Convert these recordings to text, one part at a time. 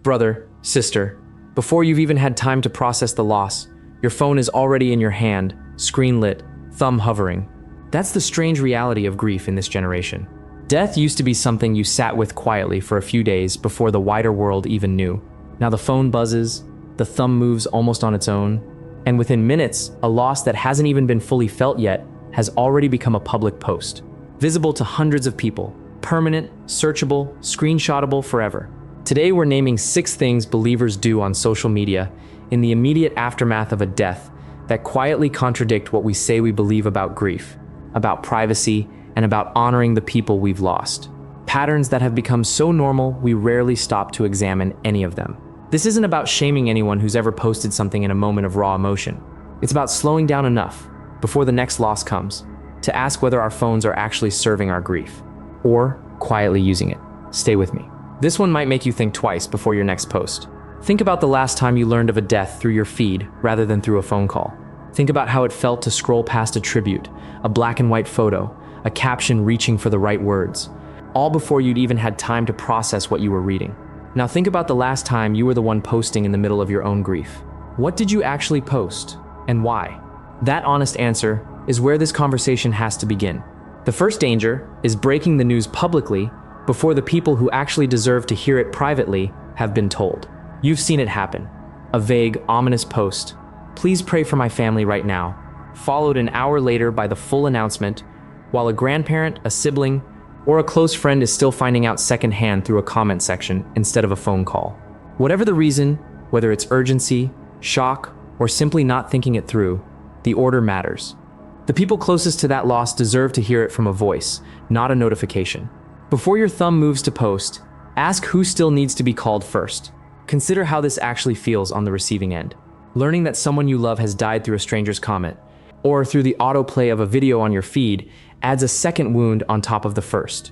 Brother, sister, before you've even had time to process the loss, your phone is already in your hand, screen lit, thumb hovering. That's the strange reality of grief in this generation. Death used to be something you sat with quietly for a few days before the wider world even knew. Now the phone buzzes, the thumb moves almost on its own, and within minutes, a loss that hasn't even been fully felt yet has already become a public post, visible to hundreds of people, permanent, searchable, screenshotable forever. Today we're naming 6 things believers do on social media in the immediate aftermath of a death that quietly contradict what we say we believe about grief, about privacy, and about honoring the people we've lost. Patterns that have become so normal we rarely stop to examine any of them. This isn't about shaming anyone who's ever posted something in a moment of raw emotion. It's about slowing down enough, before the next loss comes, to ask whether our phones are actually serving our grief, or quietly using it. Stay with me. This one might make you think twice before your next post. Think about the last time you learned of a death through your feed rather than through a phone call. Think about how it felt to scroll past a tribute, a black and white photo, a caption reaching for the right words, all before you'd even had time to process what you were reading. Now think about the last time you were the one posting in the middle of your own grief. What did you actually post, and why? That honest answer is where this conversation has to begin. The first danger is breaking the news publicly before the people who actually deserve to hear it privately have been told. You've seen it happen. A vague, ominous post, "Please pray for my family right now," followed an hour later by the full announcement, while a grandparent, a sibling, or a close friend is still finding out secondhand through a comment section instead of a phone call. Whatever the reason, whether it's urgency, shock, or simply not thinking it through, the order matters. The people closest to that loss deserve to hear it from a voice, not a notification. Before your thumb moves to post, ask who still needs to be called first. Consider how this actually feels on the receiving end. Learning that someone you love has died through a stranger's comment, or through the autoplay of a video on your feed, adds a second wound on top of the first.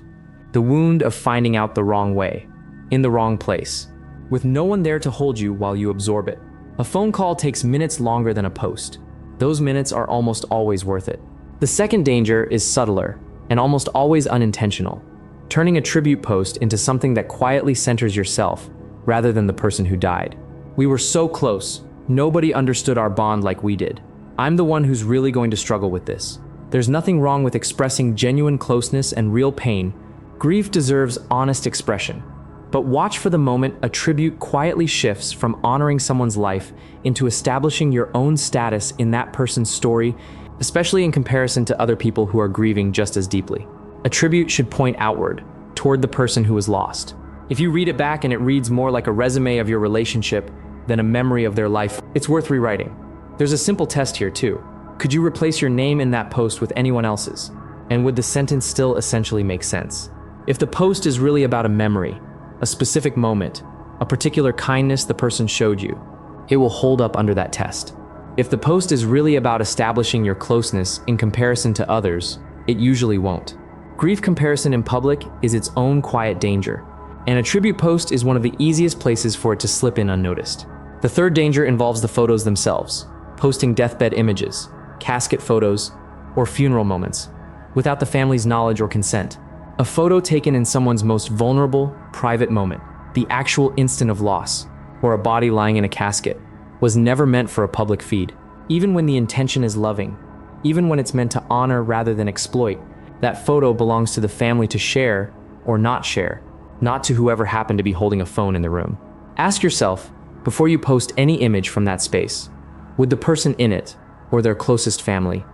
The wound of finding out the wrong way, in the wrong place, with no one there to hold you while you absorb it. A phone call takes minutes longer than a post. Those minutes are almost always worth it. The second danger is subtler and almost always unintentional, turning a tribute post into something that quietly centers yourself rather than the person who died. We were so close, nobody understood our bond like we did. I'm the one who's really going to struggle with this. There's nothing wrong with expressing genuine closeness and real pain. Grief deserves honest expression. But watch for the moment a tribute quietly shifts from honoring someone's life into establishing your own status in that person's story, especially in comparison to other people who are grieving just as deeply. A tribute should point outward, toward the person who was lost. If you read it back and it reads more like a resume of your relationship than a memory of their life, it's worth rewriting. There's a simple test here too. Could you replace your name in that post with anyone else's? And would the sentence still essentially make sense? If the post is really about a memory, a specific moment, a particular kindness the person showed you, it will hold up under that test. If the post is really about establishing your closeness in comparison to others, it usually won't. Grief comparison in public is its own quiet danger, and a tribute post is one of the easiest places for it to slip in unnoticed. The third danger involves the photos themselves, posting deathbed images, casket photos, or funeral moments, without the family's knowledge or consent. A photo taken in someone's most vulnerable, private moment, the actual instant of loss, or a body lying in a casket, was never meant for a public feed. Even when the intention is loving, even when it's meant to honor rather than exploit, that photo belongs to the family to share or not share, not to whoever happened to be holding a phone in the room. Ask yourself, before you post any image from that space, would the person in it, or their closest family,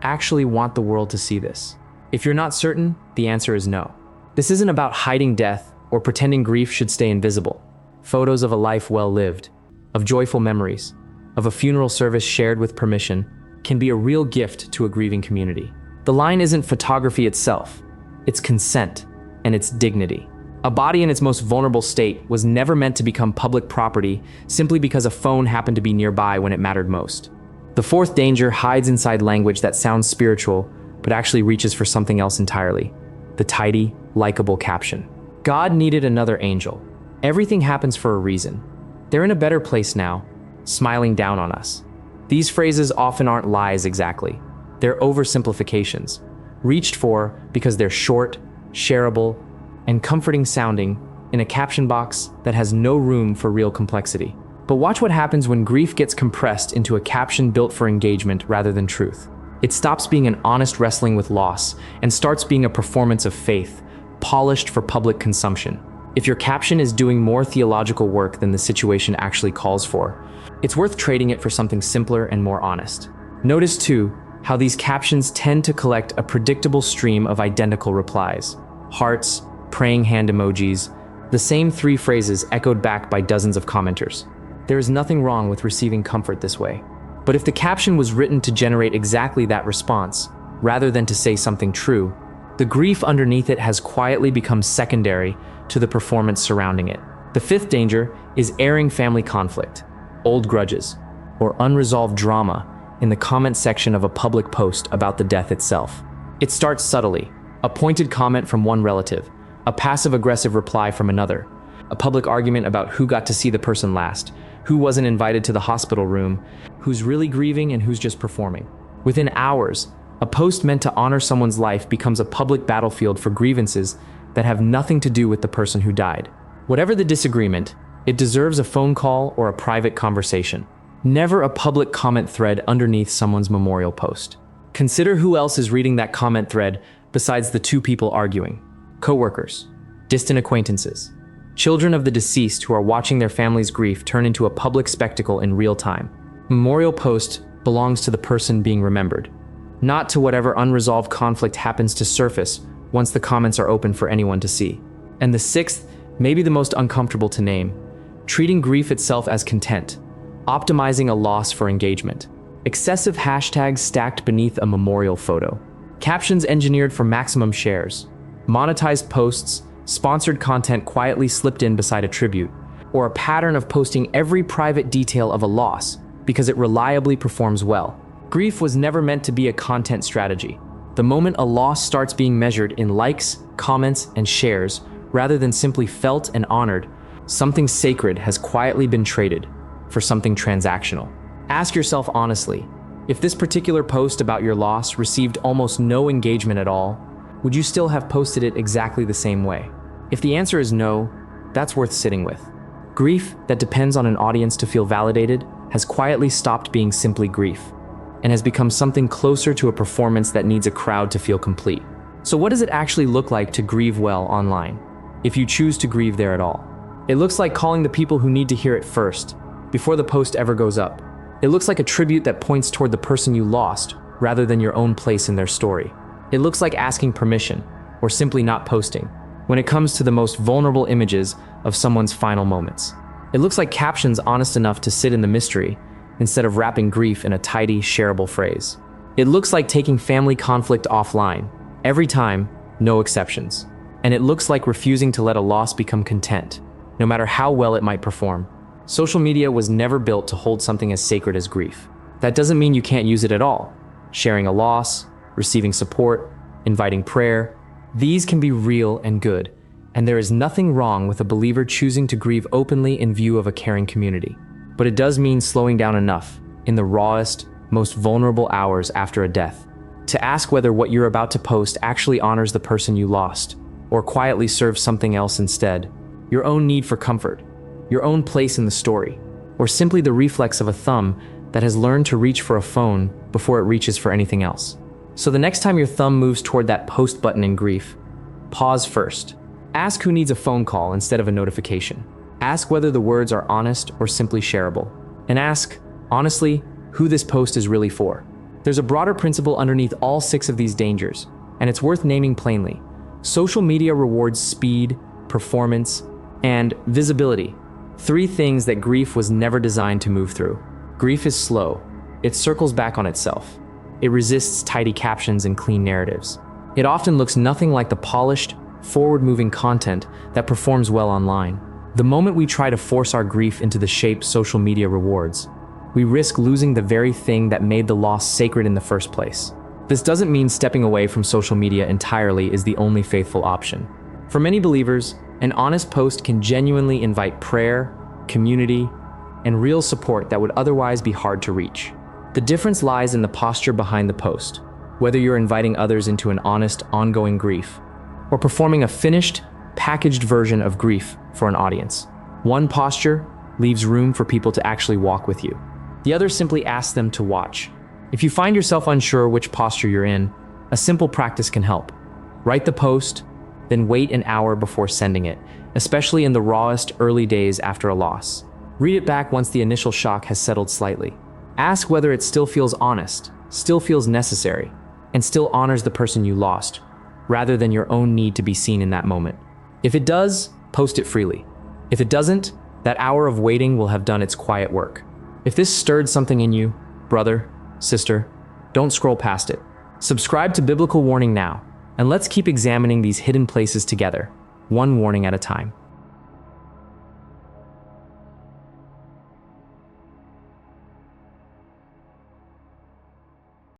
actually want the world to see this? If you're not certain, the answer is no. This isn't about hiding death or pretending grief should stay invisible. Photos of a life well lived, of joyful memories, of a funeral service shared with permission, can be a real gift to a grieving community. The line isn't photography itself, it's consent and it's dignity. A body in its most vulnerable state was never meant to become public property simply because a phone happened to be nearby when it mattered most. The fourth danger hides inside language that sounds spiritual, but actually reaches for something else entirely: the tidy, likable caption. God needed another angel. Everything happens for a reason. They're in a better place now, smiling down on us. These phrases often aren't lies exactly. They're oversimplifications, reached for because they're short, shareable, and comforting sounding in a caption box that has no room for real complexity. But watch what happens when grief gets compressed into a caption built for engagement rather than truth. It stops being an honest wrestling with loss and starts being a performance of faith, polished for public consumption. If your caption is doing more theological work than the situation actually calls for, it's worth trading it for something simpler and more honest. Notice, too, how these captions tend to collect a predictable stream of identical replies. Hearts, praying hand emojis, the same 3 phrases echoed back by dozens of commenters. There is nothing wrong with receiving comfort this way. But if the caption was written to generate exactly that response, rather than to say something true, the grief underneath it has quietly become secondary to the performance surrounding it. The 5th danger is airing family conflict, old grudges, or unresolved drama in the comment section of a public post about the death itself. It starts subtly: a pointed comment from one relative, a passive-aggressive reply from another, a public argument about who got to see the person last, who wasn't invited to the hospital room, who's really grieving and who's just performing. Within hours, a post meant to honor someone's life becomes a public battlefield for grievances that have nothing to do with the person who died. Whatever the disagreement, it deserves a phone call or a private conversation. Never a public comment thread underneath someone's memorial post. Consider who else is reading that comment thread besides the 2 people arguing. Coworkers, distant acquaintances, children of the deceased who are watching their family's grief turn into a public spectacle in real time. Memorial post belongs to the person being remembered, not to whatever unresolved conflict happens to surface once the comments are open for anyone to see. And the 6th, maybe the most uncomfortable to name, treating grief itself as content, optimizing a loss for engagement. Excessive hashtags stacked beneath a memorial photo. Captions engineered for maximum shares. Monetized posts, sponsored content quietly slipped in beside a tribute, or a pattern of posting every private detail of a loss because it reliably performs well. Grief was never meant to be a content strategy. The moment a loss starts being measured in likes, comments, and shares, rather than simply felt and honored, something sacred has quietly been traded for something transactional. Ask yourself honestly, if this particular post about your loss received almost no engagement at all, would you still have posted it exactly the same way? If the answer is no, that's worth sitting with. Grief that depends on an audience to feel validated has quietly stopped being simply grief and has become something closer to a performance that needs a crowd to feel complete. So what does it actually look like to grieve well online, if you choose to grieve there at all? It looks like calling the people who need to hear it first, before the post ever goes up. It looks like a tribute that points toward the person you lost, rather than your own place in their story. It looks like asking permission, or simply not posting, when it comes to the most vulnerable images of someone's final moments. It looks like captions honest enough to sit in the mystery, instead of wrapping grief in a tidy, shareable phrase. It looks like taking family conflict offline, every time, no exceptions. And it looks like refusing to let a loss become content, no matter how well it might perform. Social media was never built to hold something as sacred as grief. That doesn't mean you can't use it at all. Sharing a loss, receiving support, inviting prayer, these can be real and good, and there is nothing wrong with a believer choosing to grieve openly in view of a caring community. But it does mean slowing down enough, in the rawest, most vulnerable hours after a death, to ask whether what you're about to post actually honors the person you lost, or quietly serves something else instead. Your own need for comfort, your own place in the story, or simply the reflex of a thumb that has learned to reach for a phone before it reaches for anything else. So the next time your thumb moves toward that post button in grief, pause first. Ask who needs a phone call instead of a notification. Ask whether the words are honest or simply shareable. And ask, honestly, who this post is really for. There's a broader principle underneath all 6 of these dangers, and it's worth naming plainly. Social media rewards speed, performance, and visibility. 3 things that grief was never designed to move through. Grief is slow. It circles back on itself. It resists tidy captions and clean narratives. It often looks nothing like the polished, forward-moving content that performs well online. The moment we try to force our grief into the shape social media rewards, we risk losing the very thing that made the loss sacred in the first place. This doesn't mean stepping away from social media entirely is the only faithful option. For many believers, an honest post can genuinely invite prayer, community, and real support that would otherwise be hard to reach. The difference lies in the posture behind the post, whether you're inviting others into an honest, ongoing grief, or performing a finished, packaged version of grief for an audience. One posture leaves room for people to actually walk with you. The other simply asks them to watch. If you find yourself unsure which posture you're in, a simple practice can help. Write the post, then wait an hour before sending it, especially in the rawest early days after a loss. Read it back once the initial shock has settled slightly. Ask whether it still feels honest, still feels necessary, and still honors the person you lost, rather than your own need to be seen in that moment. If it does, post it freely. If it doesn't, that hour of waiting will have done its quiet work. If this stirred something in you, brother, sister, don't scroll past it. Subscribe to Biblical Warning now, and let's keep examining these hidden places together, one warning at a time.